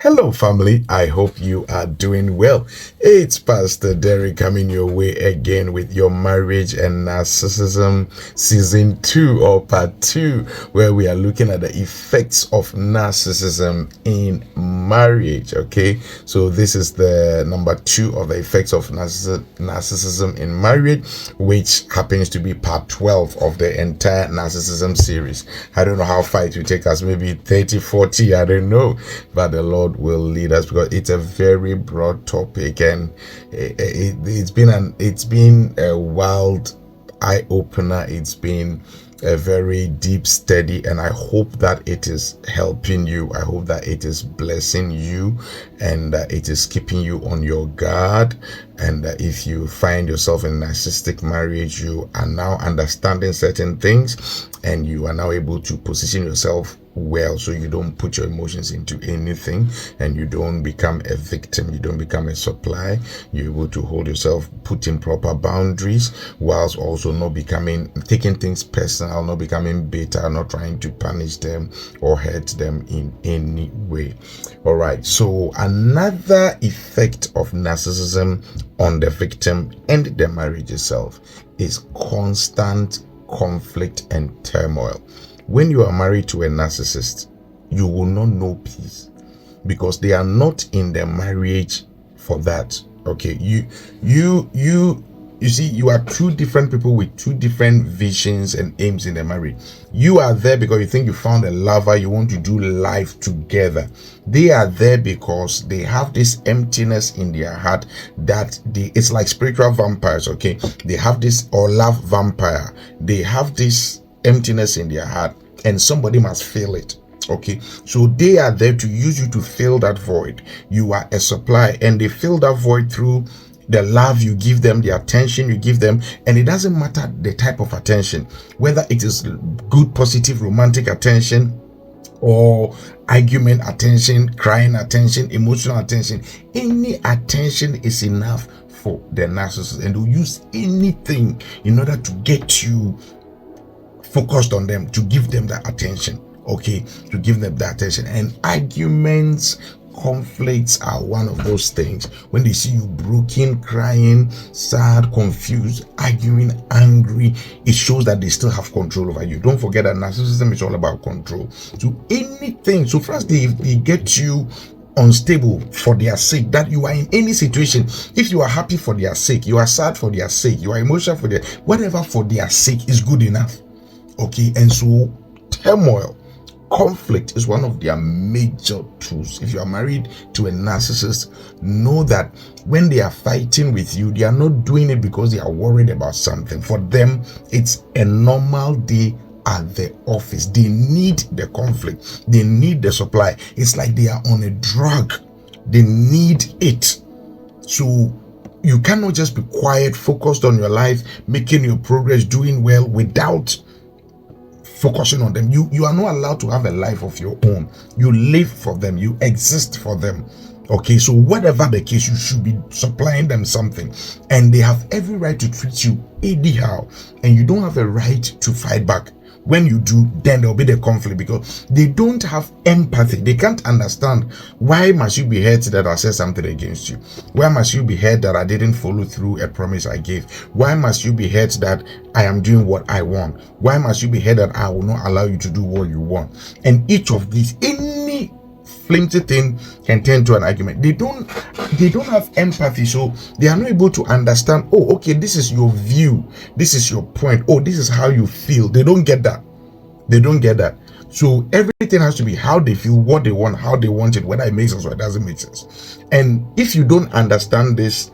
Hello, family. I hope you are doing well. It's Pastor Derek coming your way again with your Marriage and Narcissism Season 2 or Part 2, where we are looking at the effects of narcissism in marriage. Okay, so this is the number 2 of the effects of narcissism in marriage, which happens to be Part 12 of the entire narcissism series. I don't know how far it will take us, maybe 30, 40, I don't know, but the Lord will lead us because it's a very broad topic, and it's been a wild eye opener. It's been a very deep study, and I hope that it is helping you. I hope that it is blessing you, and that it is keeping you on your guard. And if you find yourself in a narcissistic marriage, you are now understanding certain things, and you are now able to position yourself well, so you don't put your emotions into anything, and you don't become a victim, you don't become a supply. You're able to hold yourself, put in proper boundaries, whilst also not taking things personal, not becoming bitter, not trying to punish them or hurt them in any way. All right, so another effect of narcissism on the victim and the marriage itself is constant conflict and turmoil. When you are married to a narcissist, you will not know peace, because they are not in the marriage for that. Okay, you see, you are two different people with two different visions and aims in the marriage. You are there because you think you found a lover, you want to do life together. They are there because they have this emptiness in their heart that it's like spiritual vampires. Okay, they have this, or love vampire. They have this emptiness in their heart, and somebody must fill it. Okay, so they are there to use you to fill that void. You are a supply, and they fill that void through the love you give them, the attention you give them. And it doesn't matter the type of attention, whether it is good, positive, romantic attention, or argument attention, crying attention, emotional attention. Any attention is enough for the narcissist, and they'll use anything in order to get you focused on them, to give them that attention. Okay, to give them that attention. And arguments, conflicts are one of those things. When they see you broken, crying, sad, confused, arguing, angry, it shows that they still have control over you. Don't forget that narcissism is all about control. So anything, so first they get you unstable for their sake, that you are in any situation. If you are happy for their sake, you are sad for their sake, you are emotional for their, whatever, for their sake is good enough. Okay, and so turmoil, conflict is one of their major tools. If you are married to a narcissist, know that when they are fighting with you, they are not doing it because they are worried about something. For them, it's a normal day at the office. They need the conflict, they need the supply. It's like they are on a drug, they need it. So you cannot just be quiet, focused on your life, making your progress, doing well, without focusing on them. You are not allowed to have a life of your own. You live for them, you exist for them. Okay, so whatever the case, you should be supplying them something, and they have every right to treat you anyhow, and you don't have a right to fight back. When you do, then there'll be the conflict, because they don't have empathy. They can't understand, why must you be hurt that I said something against you? Why must you be hurt that I didn't follow through a promise I gave? Why must you be hurt that I am doing what I want? Why must you be hurt that I will not allow you to do what you want? And each of these, any flimsy thing can turn to an argument. They don't have empathy, so they are not able to understand, oh, okay, this is your view, this is your point, oh, this is how you feel. They don't get that. So everything has to be how they feel, what they want, how they want it, whether it makes sense or it doesn't make sense. And if you don't understand this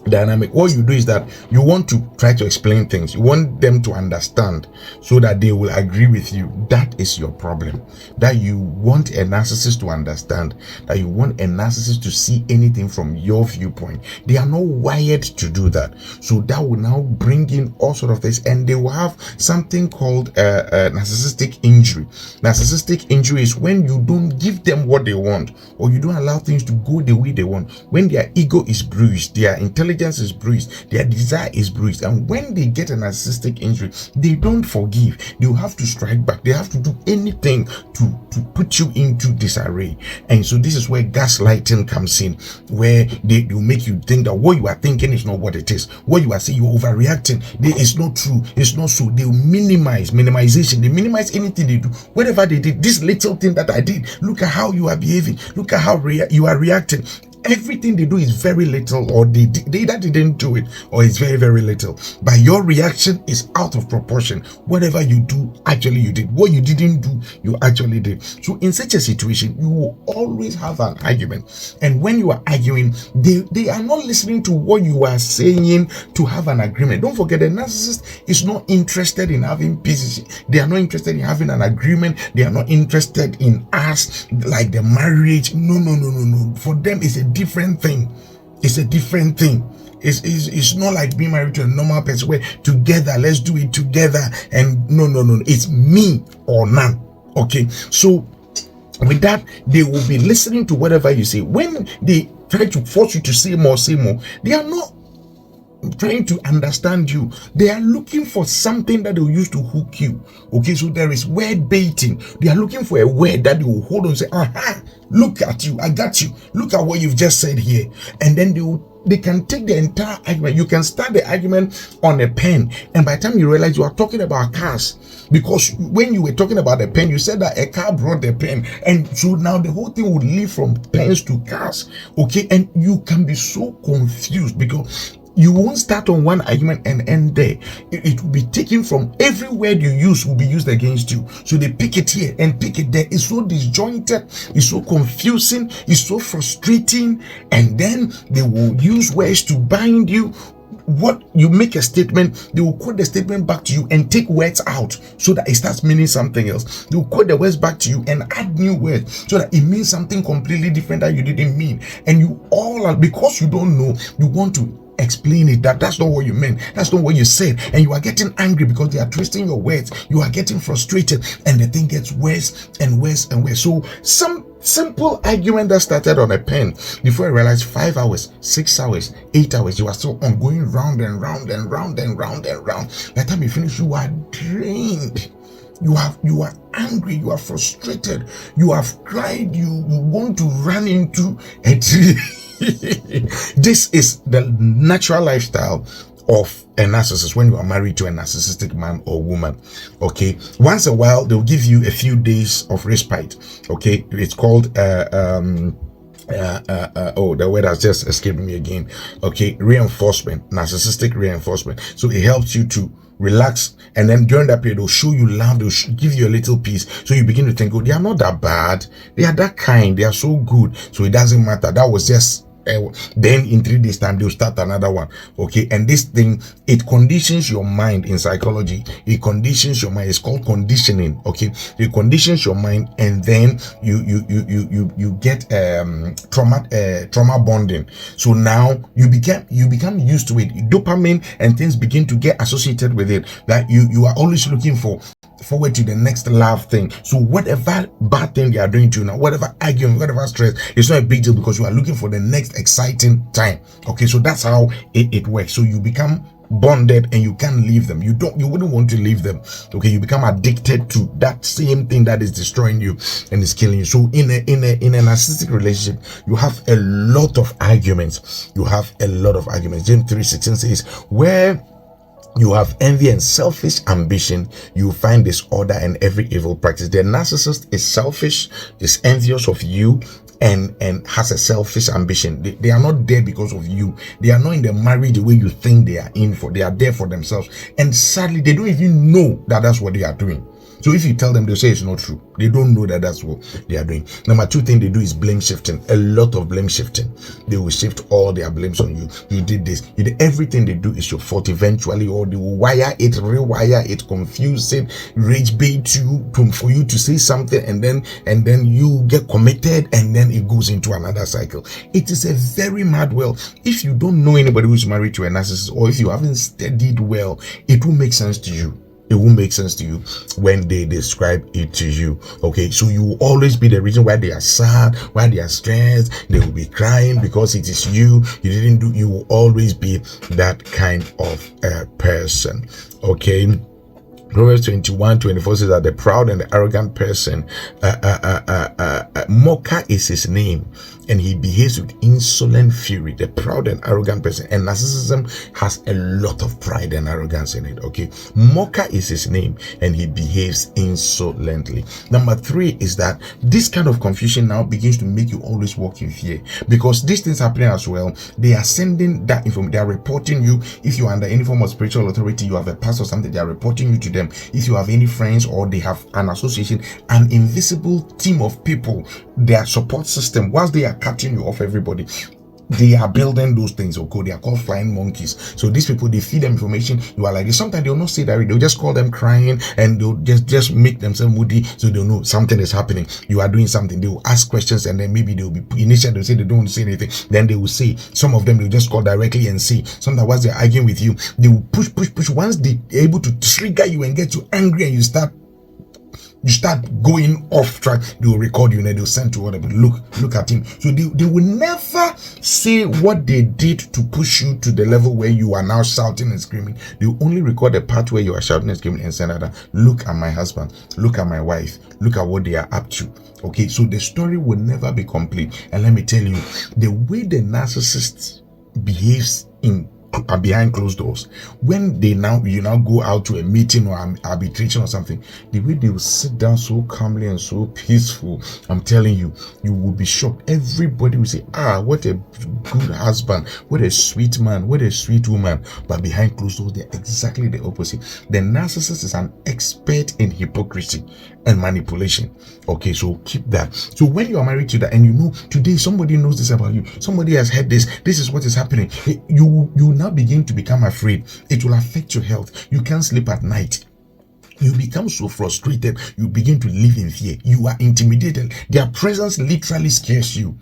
dynamic, what you do is that you want to try to explain things, you want them to understand so that they will agree with you. That is your problem, that you want a narcissist to understand, that you want a narcissist to see anything from your viewpoint. They are not wired to do that, so that will now bring in all sort of things, and they will have something called narcissistic injury. Narcissistic injury is when you don't give them what they want, or you don't allow things to go the way they want. When their ego is bruised, their intelligence intelligence is bruised, their desire is bruised. And when they get a narcissistic injury, they don't forgive. They will have to strike back. They have to do anything to put you into disarray. And so this is where gaslighting comes in, where they will make you think that what you are thinking is not what it is. What you are saying, you're overreacting. It's not true. It's not so. They will minimization. They minimize anything they do. Whatever they did, this little thing that I did, look at how you are behaving. Look at how you are reacting. Everything they do is very little, or they either didn't do it, or it's very, very little. But your reaction is out of proportion. Whatever you do, actually you did. What you didn't do, you actually did. So in such a situation, you will always have an argument. And when you are arguing, they are not listening to what you are saying to have an agreement. Don't forget, the narcissist is not interested in having peace. They are not interested in having an agreement. They are not interested in us, like the marriage. No. For them, it's a different thing. It's a different thing. It's not like being married to a normal person where together, let's do it together. And no. It's me or none. Okay. So with that, they will be listening to whatever you say. When they try to force you to say more, they are not trying to understand you. They are looking for something that they will use to hook you. Okay, so there is word baiting. They are looking for a word that they will hold on and say, aha, look at you, I got you. Look at what you've just said here. And then they can take the entire argument. You can start the argument on a pen, and by the time you realize you are talking about cars, because when you were talking about the pen, you said that a car brought the pen, and so now the whole thing would lead from pens to cars. Okay, and you can be so confused because you won't start on one argument and end there. It will be taken from every word you use will be used against you. So they pick it here and pick it there. It's so disjointed, it's so confusing, it's so frustrating, and then they will use words to bind you. What you make a statement, they will quote the statement back to you and take words out so that it starts meaning something else. They will quote the words back to you and add new words so that it means something completely different that you didn't mean. And you all are, because you don't know, you want to explain it, that's not what you meant, that's not what you said, and you are getting angry because they are twisting your words. You are getting frustrated, and the thing gets worse and worse and worse. So some simple argument that started on a pen, before you realize 5 hours, 6 hours, 8 hours, you are still on going round and round and round and round and round. By the time you finish, you are drained. You are angry, you are frustrated, you have cried, you want to run into a tree. This is the natural lifestyle of a narcissist when you are married to a narcissistic man or woman. Okay, once a while they'll give you a few days of respite. Okay, it's called the word has just escaped me again. Okay, reinforcement, narcissistic reinforcement. So it helps you to relax, and then during that period they'll show you love, they'll give you a little peace, so you begin to think, oh, they are not that bad, they are that kind, they are so good, so it doesn't matter, that was just then in 3 days time they'll start another one. Okay, and this thing, it conditions your mind. In psychology, it conditions your mind. It's called conditioning. Okay, it conditions your mind, and then you get trauma bonding. So now you become used to it. Dopamine and things begin to get associated with it, that you are always looking forward to the next love thing. So whatever bad thing they are doing to you now, whatever argument, whatever stress, it's not a big deal because you are looking for the next exciting time. Okay, so that's how it works. So you become bonded and you can't leave them. You wouldn't want to leave them. Okay, you become addicted to that same thing that is destroying you and is killing you. So in a narcissistic relationship, you have a lot of arguments. James 3:16 says, where you have envy and selfish ambition, you find disorder and every evil practice. The narcissist is selfish, is envious of you, and has a selfish ambition. They are not there because of you. They are not in the marriage the way you think they are in for. They are there for themselves. And sadly, they don't even know that that's what they are doing. So if you tell them, they'll say it's not true. They don't know that that's what they are doing. Number two thing they do is blame shifting. A lot of blame shifting. They will shift all their blames on you. You did this. You did everything they do is your fault eventually, or they will rewire it, confuse it, rage bait you for you to say something, and then you get committed, and then it goes into another cycle. It is a very mad world. If you don't know anybody who's married to a narcissist, or if you haven't studied well, it will make sense to you. it won't make sense to you when they describe it to you. Okay, so you will always be the reason why they are sad, why they are stressed. They will be crying because it is you didn't do. You will always be that kind of person. Okay. Proverbs 21:24 says that the proud and the arrogant person, mocker is his name, and he behaves with insolent fury. The proud and arrogant person, and narcissism has a lot of pride and arrogance in it. Okay, mocker is his name, and he behaves insolently. Number 3 is that this kind of confusion now begins to make you always walk in fear, because these things happening as well. They are sending that information. They are reporting you. If you are under any form of spiritual authority, you have a pastor or something, they are reporting you to them. If you have any friends or they have an association, an invisible team of people, their support system, whilst they are cutting you off everybody, they are building those things. Okay, they are called flying monkeys. So these people, they feed them information. You are like this. Sometimes they'll not say that, they'll just call them crying, and they'll just make themselves moody, so they'll know something is happening. You are doing something. They will ask questions, and then maybe they'll be initially they'll say they don't want to say anything. Then they will say, some of them they'll just call directly and say. Sometimes once they're arguing with you, they will push. Once they're able to trigger you and get you angry, and you start going off track, they will record you and they'll send to whatever. Look at him. So they will never say what they did to push you to the level where you are now shouting and screaming. They will only record the part where you are shouting and screaming and send that. Look at my husband, look at my wife, look at what they are up to. Okay, so the story will never be complete. And let me tell you, the way the narcissist behaves behind closed doors, when you now go out to a meeting or arbitration or something, the way they will sit down so calmly and so peaceful, I'm telling you, you will be shocked. Everybody will say, what a good husband, what a sweet man, what a sweet woman. But behind closed doors, they're exactly the opposite. The narcissist is an expert in hypocrisy and manipulation. Okay, so keep that. So when you are married to that, and you know today somebody knows this about you, somebody has heard this is what is happening, you now begin to become afraid. It will affect your health. You can't sleep at night. You become so frustrated. You begin to live in fear. You are intimidated. Their presence literally scares you.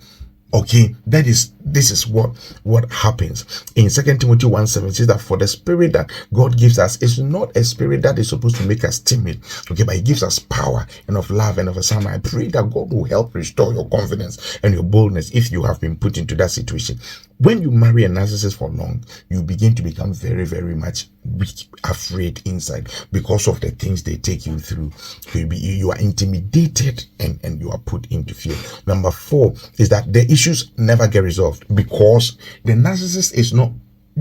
Okay, this is what happens. In 2 Timothy 1:7 says that for the spirit that God gives us is not a spirit that is supposed to make us timid. Okay, but He gives us power and of love and of a sound. I pray that God will help restore your confidence and your boldness if you have been put into that situation. When you marry a narcissist for long, you begin to become very, very much afraid inside because of the things they take you through. You are intimidated and you are put into fear. Number 4 is that the issues never get resolved, because the narcissist is not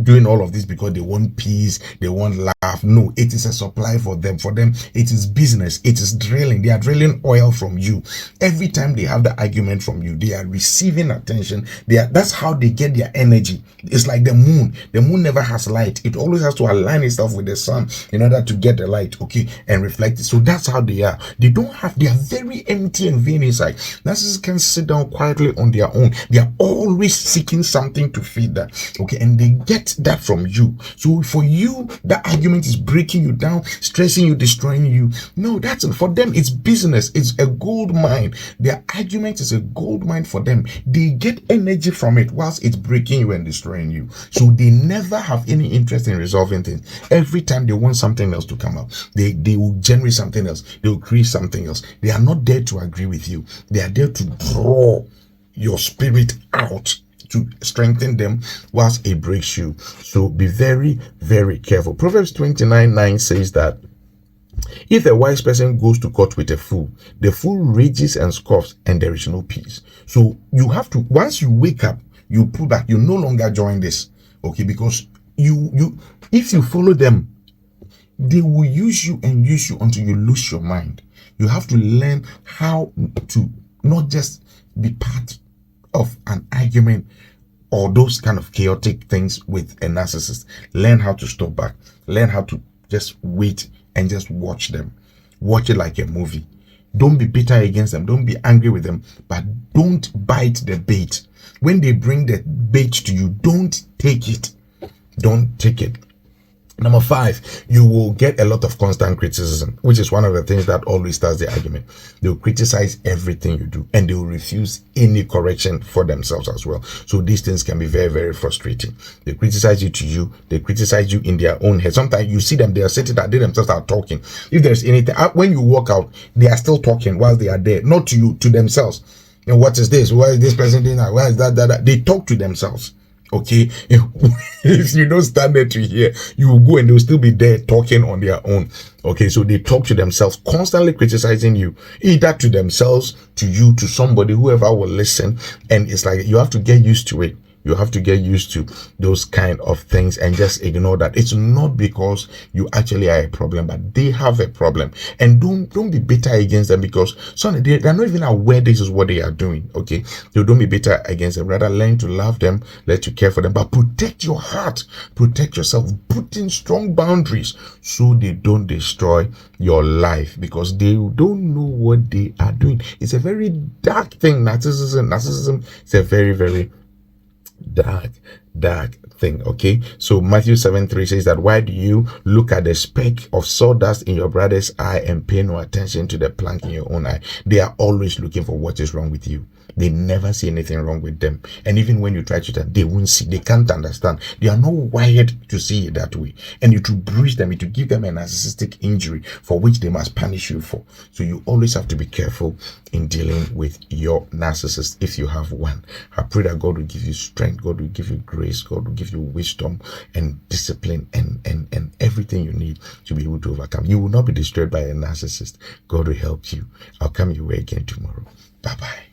doing all of this because they want peace, they want love. No, it is a supply for them. For them, it is business. It is drilling. They are drilling oil from you. Every time they have the argument from you, they are receiving attention. That's how they get their energy. It's like the moon. The moon never has light. It always has to align itself with the sun in order to get the light, okay, and reflect it. So that's how they are. They are very empty and vain inside. Narcissists can sit down quietly on their own. They are always seeking something to feed that, okay, and they get that from you. So for you, that argument is breaking you down, stressing you, destroying you. No, that's for them. It's business. It's a gold mine. Their argument is a gold mine for them. They get energy from it whilst it's breaking you and destroying you. So they never have any interest in resolving things. Every time they want something else to come up, they will generate something else. They will create something else. They are not there to agree with you. They are there to draw your spirit out, to strengthen them whilst it breaks you. So be very, very careful. Proverbs 29:9 says that if a wise person goes to court with a fool, the fool rages and scoffs, and there is no peace. So you have to, once you wake up, you pull back. You no longer join this, okay? Because if you follow them, they will use you and use you until you lose your mind. You have to learn how to not just be part of an argument or those kind of chaotic things with a narcissist. Learn how to stop back. Learn how to just wait and just watch them. Watch it like a movie. Don't be bitter against them. Don't be angry with them, but don't bite the bait. When they bring the bait to you, don't take it. Don't take it. Number 5, you will get a lot of constant criticism, which is one of the things that always starts the argument. They'll criticize everything you do and they will refuse any correction for themselves as well. So these things can be very, very frustrating. They criticize you, they criticize you in their own head. Sometimes you see them, they are sitting there, they themselves are talking. If there's anything, when you walk out, they are still talking whilst they are there, not to you, to themselves. And what is this? Why is this person doing that? Why is that? They talk to themselves. Okay, if you don't stand there to hear, you will go and they'll still be there talking on their own. Okay, so they talk to themselves, constantly criticizing you, either to themselves, to you, to somebody, whoever will listen. And it's like you have to get used to it. You have to get used to those kind of things and just ignore that. It's not because you actually are a problem, but they have a problem. And don't be bitter against them, because they're not even aware this is what they are doing. Okay, so don't be bitter against them. Rather, learn to love them, learn to care for them, but protect your heart, protect yourself, put in strong boundaries so they don't destroy your life, because they don't know what they are doing. It's a very dark thing. Narcissism is a very, very dark thing. Okay, so Matthew 7:3 says that, why do you look at the speck of sawdust in your brother's eye and pay no attention to the plank in your own eye? They are always looking for what is wrong with you. They never see anything wrong with them. And even when you try to tell, they won't see, they can't understand. They are not wired to see it that way. And it will bruise them, it will give them a narcissistic injury for which they must punish you for. So you always have to be careful in dealing with your narcissist if you have one. I pray that God will give you strength, God will give you grace, God will give you wisdom and discipline and everything you need to be able to overcome. You will not be destroyed by a narcissist. God will help you. I'll come your way again tomorrow. Bye-bye.